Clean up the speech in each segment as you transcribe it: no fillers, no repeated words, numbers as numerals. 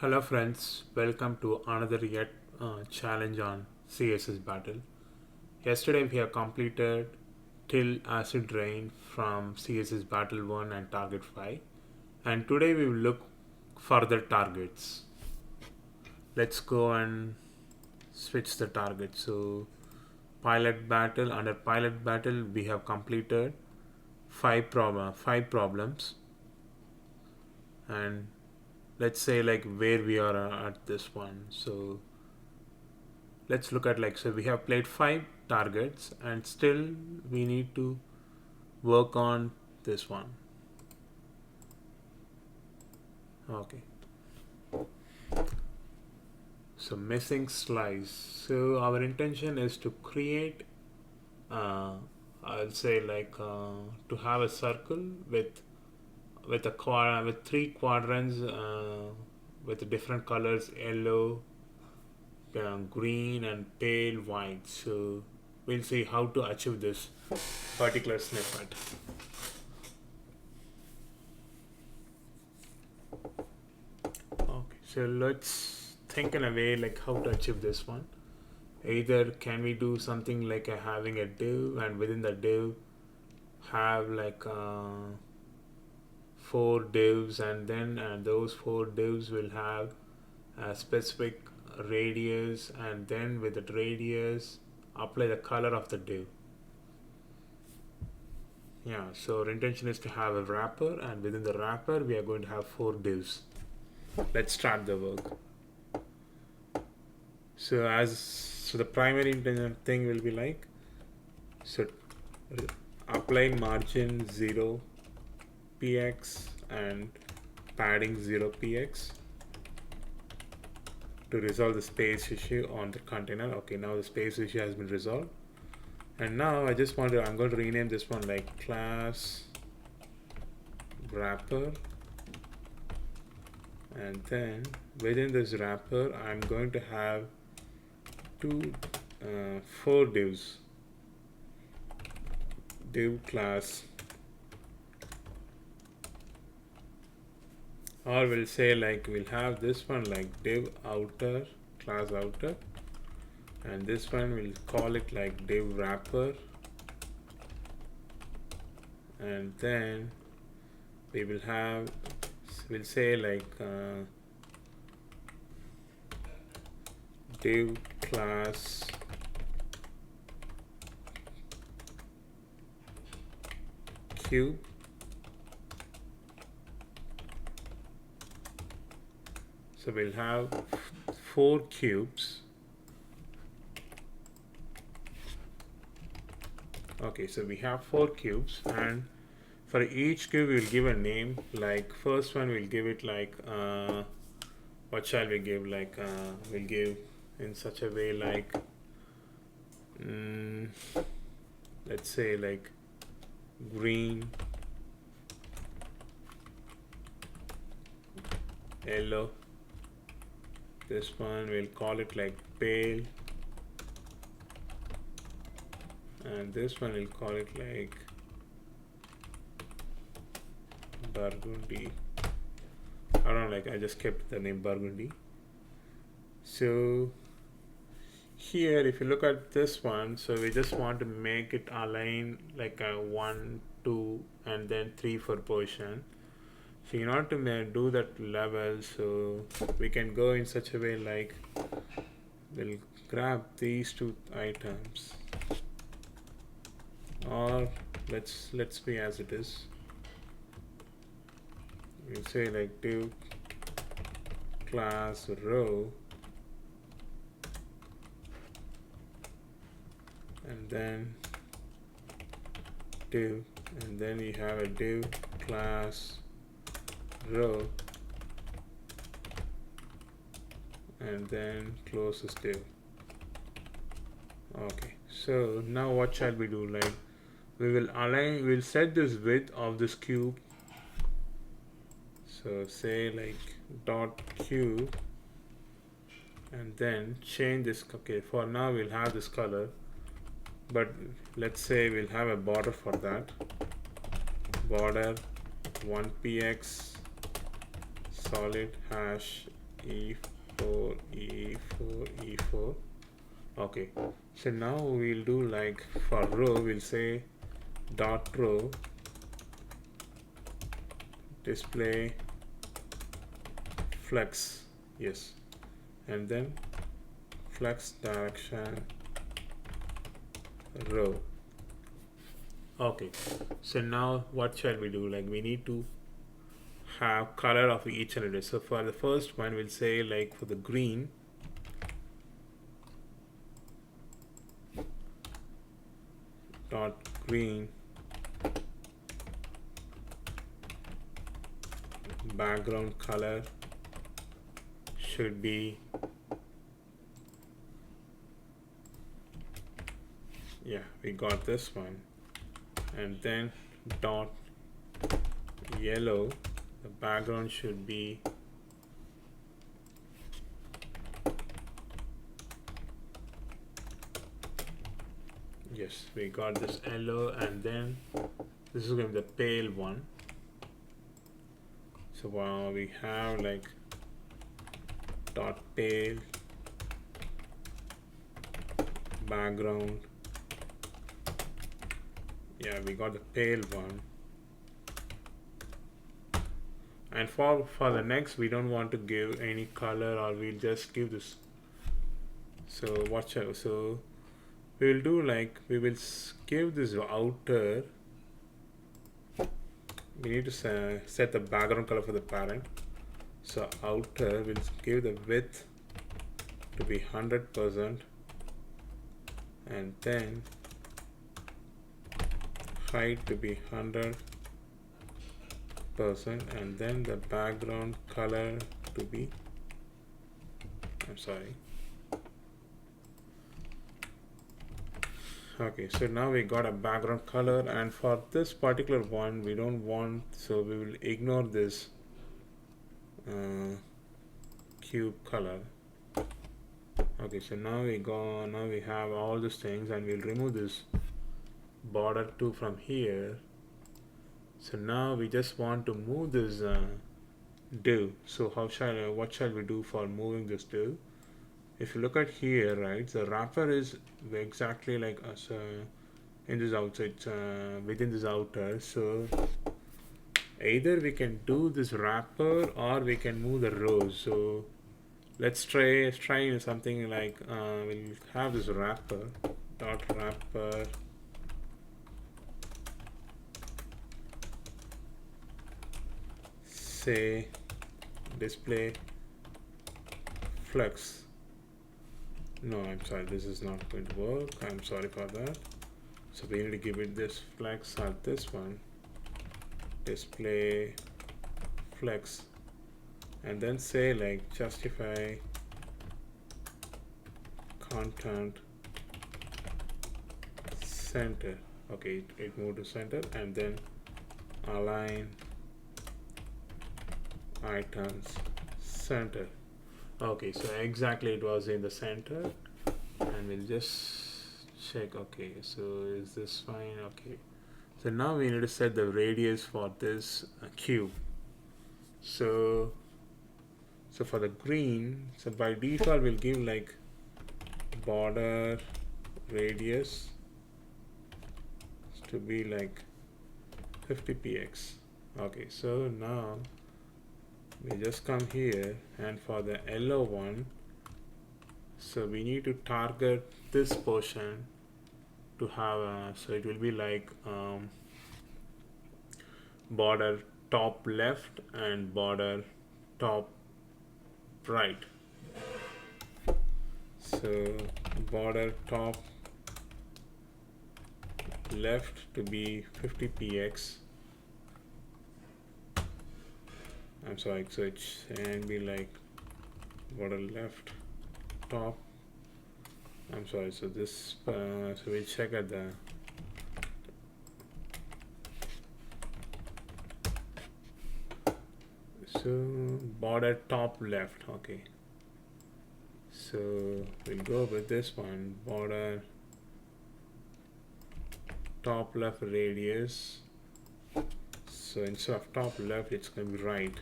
Hello friends, welcome to another yet challenge on CSS battle. Yesterday we have completed till acid rain from CSS battle 1 and target 5, and today we will look further targets. Let's go and switch the target. So pilot battle, under pilot battle we have completed five problems, and let's say like where we are at this one. So let's look at, like, so we have played five targets and still we need to work on this one. Okay, so missing slice. So our intention is to create I'll say like to have a circle with with three quadrants with different colors: yellow, green and pale white. So we'll see how to achieve this particular snippet. Okay, so let's think in a way like how to achieve this one. Either can we do something like having a div, and within the div have like four divs, and then those four divs will have a specific radius, and then with that radius apply the color of the div. Yeah, so our intention is to have a wrapper, and within the wrapper we are going to have four divs. Let's start the work. So the primary intention thing will be like, so apply margin 0 px and padding 0 px to resolve the space issue on the container. Okay, now the space issue has been resolved, and now I'm going to rename this one like class wrapper, and then within this wrapper I'm going to have four divs: div class, or we'll say like we'll have this one like div outer, class outer, and this one we'll call it like div wrapper, and then we'll say like div class cube, so we'll have four cubes. Okay, so we have four cubes, and for each cube we'll give a name. Like first one we'll give it like what shall we give, like we'll give in such a way like let's say like green, yellow. This one we'll call it like pale, and this one we'll call it like burgundy. I don't know, like I just kept the name burgundy. So here if you look at this one, so we just want to make it align like a 1, 2 and then 3 for position. So in order to do that level, so we can go in such a way like we'll grab these two items, or let's be as it is. We'll say like div class row, and then div, and then you have a div class row, and then close this div. Okay, so now what shall we do? Like we'll set this width of this cube. So say like dot cube, and then change this. Okay, for now we'll have this color, but let's say we'll have a border for that. Border 1px solid hash e4, e4, e4. Okay, so now we'll do like for row, we'll say dot row display flex, yes, and then flex direction row. Okay, so now what shall we do? Like we need to have color of each and every. So for the first one, we'll say like for the green, dot green background color should be, yeah, we got this one, and then dot yellow, the background should be yes, we got this yellow, and then this is going to be the pale one. So we have like dot pale background, yeah, we got the pale one. And for the next, we don't want to give any color, or we'll just give this. So watch out. So we will do like we will give this outer. We need to set the background color for the parent. So outer will give the width to be 100%, and then height to be 100%, and then the background color to be, I'm sorry. Okay, so now we got a background color, and for this particular one we don't want, so we will ignore this cube color. Okay, so now we have all these things, and we'll remove this border 2 from here. So now we just want to move this div. So what shall we do for moving this div? If you look at here, right, the wrapper is exactly like us in this outside, within this outer. So either we can do this wrapper or we can move the rows. So let's try something like we'll have this wrapper dot wrapper say display flex. No, I'm sorry, this is not going to work. I'm sorry for that. So we need to give it this flex or this one, display flex, and then say like justify content center. Okay, it moved to center, and then align items center. Okay, so exactly it was in the center, and we'll just check. Okay, so is this fine? Okay, so now we need to set the radius for this cube. So for the green, so by default we'll give like border radius to be like 50 px. Okay, so now we just come here, and for the yellow one, so we need to target this portion to have so it will be like border top left and border top right. So border top left to be 50 px. I'm sorry, so it can be like border left top. I'm sorry, so this so we'll check at the border top left. Okay, so we'll go with this one, border top left radius. So instead of top left, it's going to be right.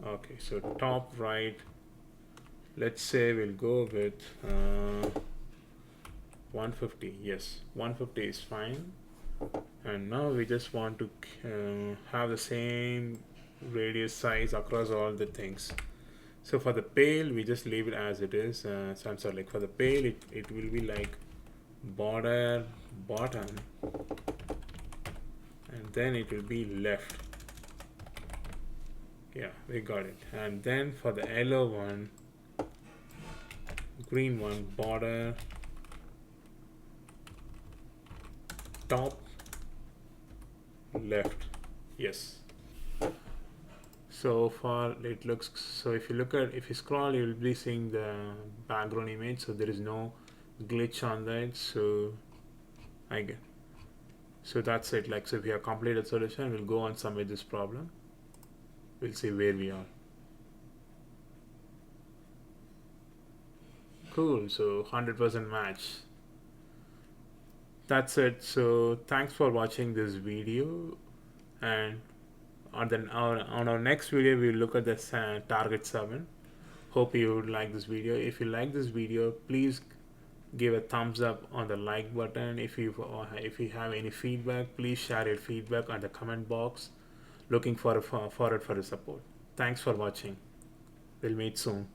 Okay, so top right, let's say we'll go with 150. Yes, 150 is fine. And now we just want to have the same radius size across all the things. So for the pale, we just leave it as it is. So I'm sorry, like for the pale, it will be like border bottom, and then it will be left. Yeah, we got it. And then for the yellow one, green one, border top left. Yes. So far it looks, so if you scroll, you'll be seeing the background image, so there is no glitch on that. So I get, so that's it. Like, so if we have completed solution, we'll go and submit this problem. We'll see where we are. Cool. So 100% match. That's it. So thanks for watching this video, and on our next video we'll look at this target 7. Hope you would like this video. If you like this video, please give a thumbs up on the like button. If you have any feedback, please share your feedback on the comment box. Looking for the support. Thanks for watching. We'll meet soon.